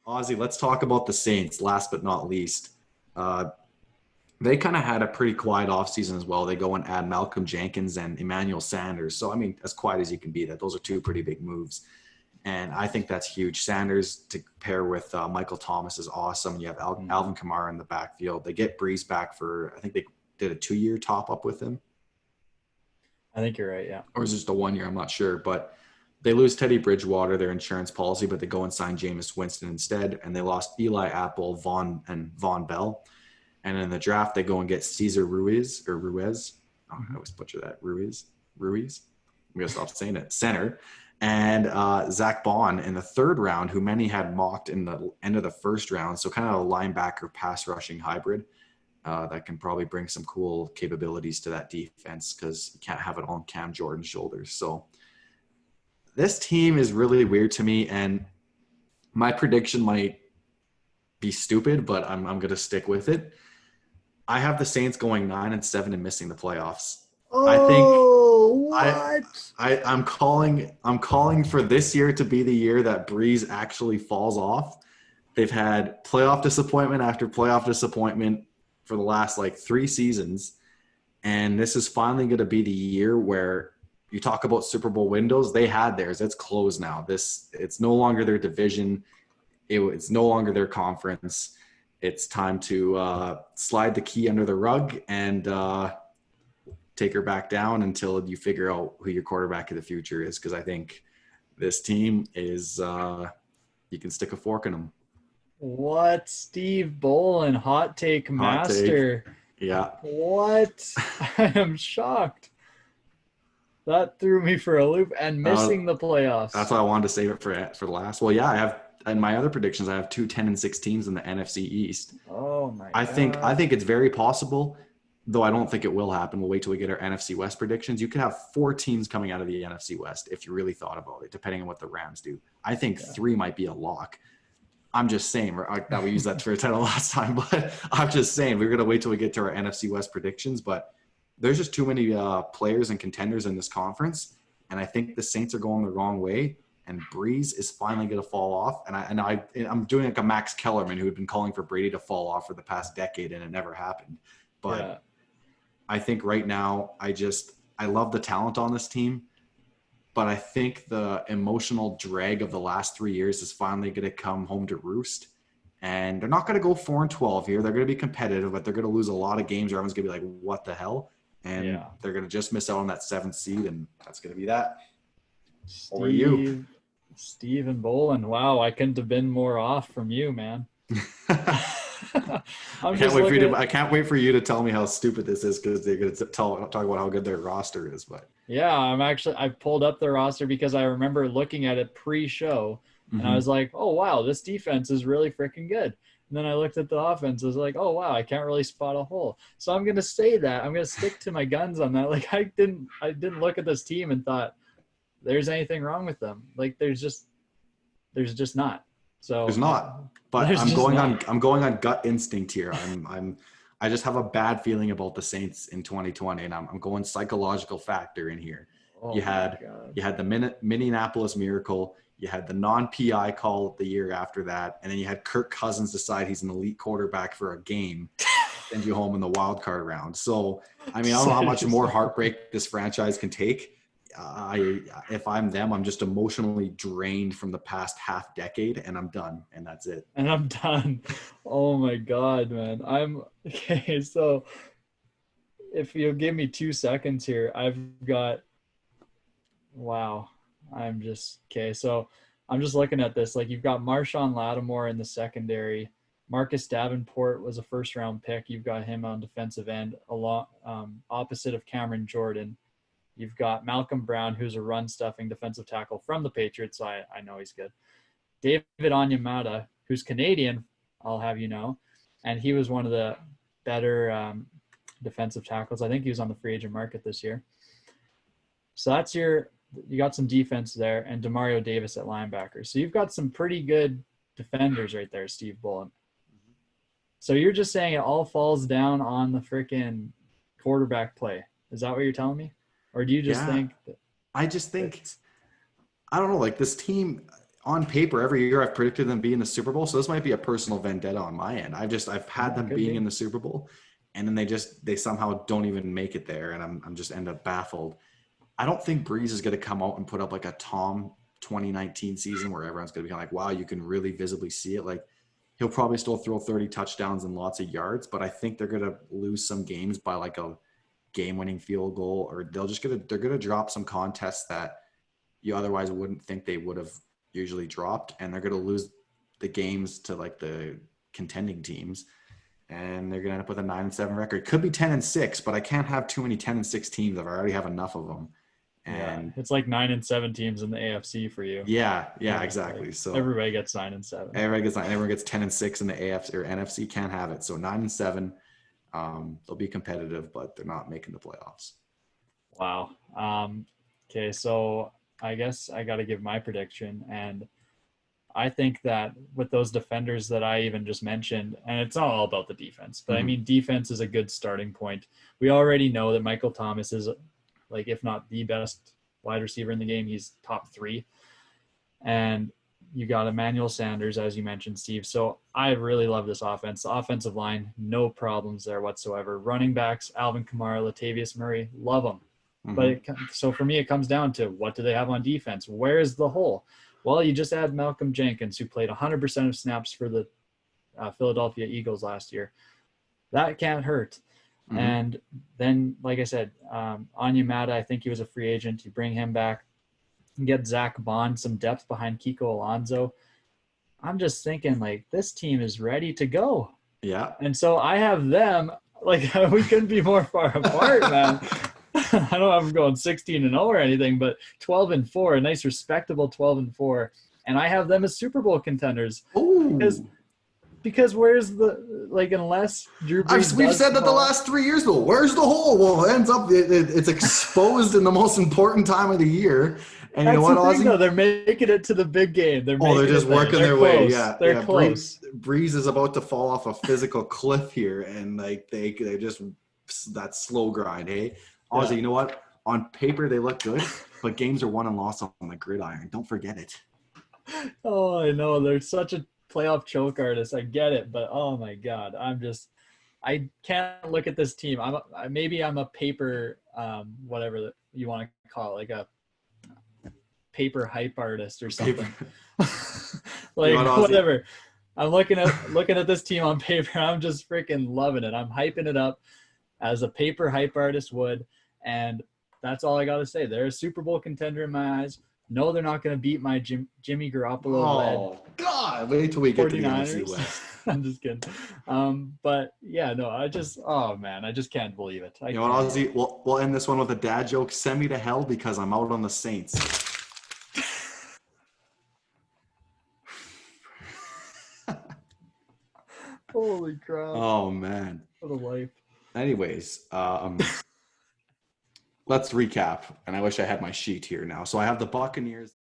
Auzzie, let's talk about the Saints, last but not least. Uh, they kind of had a pretty quiet offseason as well. They go and add Malcolm Jenkins and Emmanuel Sanders. So, I mean, as quiet as you can be, those are two pretty big moves. And I think that's huge. Sanders to pair with Michael Thomas is awesome. You have Alvin Kamara in the backfield. They get Breeze back for, I think they did a 2-year top up with him. I think you're right, yeah. Or is it just a 1 year? I'm not sure. But they lose Teddy Bridgewater, their insurance policy, but they go and sign Jameis Winston instead. And they lost Eli Apple, Von Bell. And in the draft, they go and get Cesar Ruiz. Oh, I always butcher that. Ruiz. I'm going to stop saying it. Center. And Zach Bond in the third round, who many had mocked in the end of the first round. So kind of a linebacker pass rushing hybrid that can probably bring some cool capabilities to that defense because you can't have it on Cam Jordan's shoulders. So this team is really weird to me. And my prediction might be stupid, but I'm going to stick with it. I have the Saints going 9-7 and missing the playoffs. Oh, I'm calling for this year to be the year that Breeze actually falls off. They've had playoff disappointment after playoff disappointment for the last 3 seasons. And this is finally going to be the year where you talk about Super Bowl windows. They had theirs. It's closed now. It's no longer their division. It's no longer their conference. It's time to slide the key under the rug and take her back down until you figure out who your quarterback of the future is. Because I think this team is you can stick a fork in them. What? Steve Bolin, hot take master. Yeah. What? I am shocked. That threw me for a loop and missing the playoffs. That's why I wanted to save it for last. Well, yeah, I have in my other predictions, I have 2 10-6 teams in the NFC East. Oh my God. I think it's very possible, though I don't think it will happen. We'll wait till we get our NFC West predictions. You could have 4 teams coming out of the NFC West if you really thought about it, depending on what the Rams do. I think 3 might be a lock. I'm just saying that we used that for a title last time, but I'm just saying we're going to wait till we get to our NFC West predictions. But there's just too many players and contenders in this conference, and I think the Saints are going the wrong way. And Breeze is finally going to fall off. And I'm doing like a Max Kellerman who had been calling for Brady to fall off for the past decade, and it never happened. But I think right now, I love the talent on this team, but I think the emotional drag of the last 3 years is finally going to come home to roost. And they're not going to go 4-12 here. They're going to be competitive, but they're going to lose a lot of games where everyone's going to be like, what the hell? And they're going to just miss out on that 7th seed, and that's going to be that. Or you. Steve and Bolin. Wow, I couldn't have been more off from you, man. I can't wait for you to tell me how stupid this is because they're going to talk about how good their roster is. But yeah, I pulled up the roster because I remember looking at it pre-show, and I was like, oh wow, this defense is really freaking good. And then I looked at the offense. I was like, oh wow, I can't really spot a hole. So I'm going to say that. I'm going to stick to my guns on that. Like I didn't look at this team and thought there's anything wrong with them. Like there's just not. So there's not. But I'm going on gut instinct here. I just have a bad feeling about the Saints in 2020, and I'm going psychological factor in here. Oh you had the Minneapolis Miracle, you had the non-PI call the year after that, and then you had Kirk Cousins decide he's an elite quarterback for a game, send you home in the wild card round. So I mean, I don't know how much more heartbreak this franchise can take. If I'm them, I'm just emotionally drained from the past half decade, and I'm done, and that's it. And I'm done. Oh my God, man. I'm okay. So if you'll give me 2 seconds here, I'm just okay. So I'm just looking at this. Like you've got Marshawn Lattimore in the secondary. Marcus Davenport was a 1st-round pick. You've got him on defensive end, along opposite of Cameron Jordan. You've got Malcolm Brown, who's a run-stuffing defensive tackle from the Patriots, so I know he's good. David Onyemata, who's Canadian, I'll have you know, and he was one of the better defensive tackles. I think he was on the free agent market this year. So that's you got some defense there, and Demario Davis at linebacker. So you've got some pretty good defenders right there, Steve Bullen. So you're just saying it all falls down on the freaking quarterback play. Is that what you're telling me? Or do you just think that? I just think, I don't know, like this team, on paper, every year I've predicted them being in the Super Bowl. So this might be a personal vendetta on my end. I've had them being in the Super Bowl, and then they somehow don't even make it there, and I'm just end up baffled. I don't think Breeze is going to come out and put up like a Tom 2019 season where everyone's going to be like, wow, you can really visibly see it. Like, he'll probably still throw 30 touchdowns and lots of yards, but I think they're going to lose some games by like a game-winning field goal, or they're going to drop some contests that you otherwise wouldn't think they would have usually dropped, and they're going to lose the games to like the contending teams, and they're going to end up with a 9-7 record. Could be 10-6, but I can't have too many 10-6 teams. I already have enough of them. And it's like 9-7 teams in the AFC for you. Yeah, exactly. Like so everybody gets 9-7. Everyone gets 10-6 in the AFC or NFC. Can't have it. So 9-7. They'll be competitive, but they're not making the playoffs. Wow. Okay, so I guess I got to give my prediction, and I think that with those defenders that I even just mentioned, and it's not all about the defense, but I mean, defense is a good starting point. We already know that Michael Thomas is, like, if not the best wide receiver in the game, he's top 3. And you got Emmanuel Sanders, as you mentioned, Steve. So I really love this offense. The offensive line, no problems there whatsoever. Running backs, Alvin Kamara, Latavius Murray, love them. But so for me, it comes down to, what do they have on defense? Where's the hole? Well, you just add Malcolm Jenkins, who played 100% of snaps for the Philadelphia Eagles last year. That can't hurt. And then, like I said, Onyemata, I think he was a free agent. You bring him back. You get Zach Bond, some depth behind Kiko Alonso. I'm just thinking, like, this team is ready to go. Yeah. And so I have them, like, we couldn't be more far apart, man. I don't have them going 16-0 or anything, but 12-4, a nice respectable 12-4. And I have them as Super Bowl contenders. Because where's the, like, unless Drew Brees we've said that the last 3 years, though. Where's the hole? Well, it ends up it's exposed in the most important time of the year. And you know what, Auzzie? No, they're making it to the big game. They're just working their way. Yeah, they're close. Breeze is about to fall off a physical cliff here, and like they just that slow grind. Hey, Auzzie, you know what? On paper they look good, but games are won and lost on the gridiron. Don't forget it. Oh, I know. They're such a playoff choke artist. I get it, but oh my God, I can't look at this team. Maybe I'm a paper, whatever you want to call it, like a paper hype artist or something. Like, whatever. I'm looking at this team on paper. I'm just freaking loving it. I'm hyping it up as a paper hype artist would, and that's all I got to say. They're a Super Bowl contender in my eyes. No, they're not going to beat my Jimmy Garoppolo-led. Oh, God. Wait till we get 49ers. To the NFC West. I'm just kidding. But, yeah, no, I just can't believe it. You know what, Auzzie? We'll end this one with a dad joke. Send me to hell because I'm out on the Saints. Holy crap. Oh, man. What a life. Anyways, let's recap. And I wish I had my sheet here now. So I have the Buccaneers.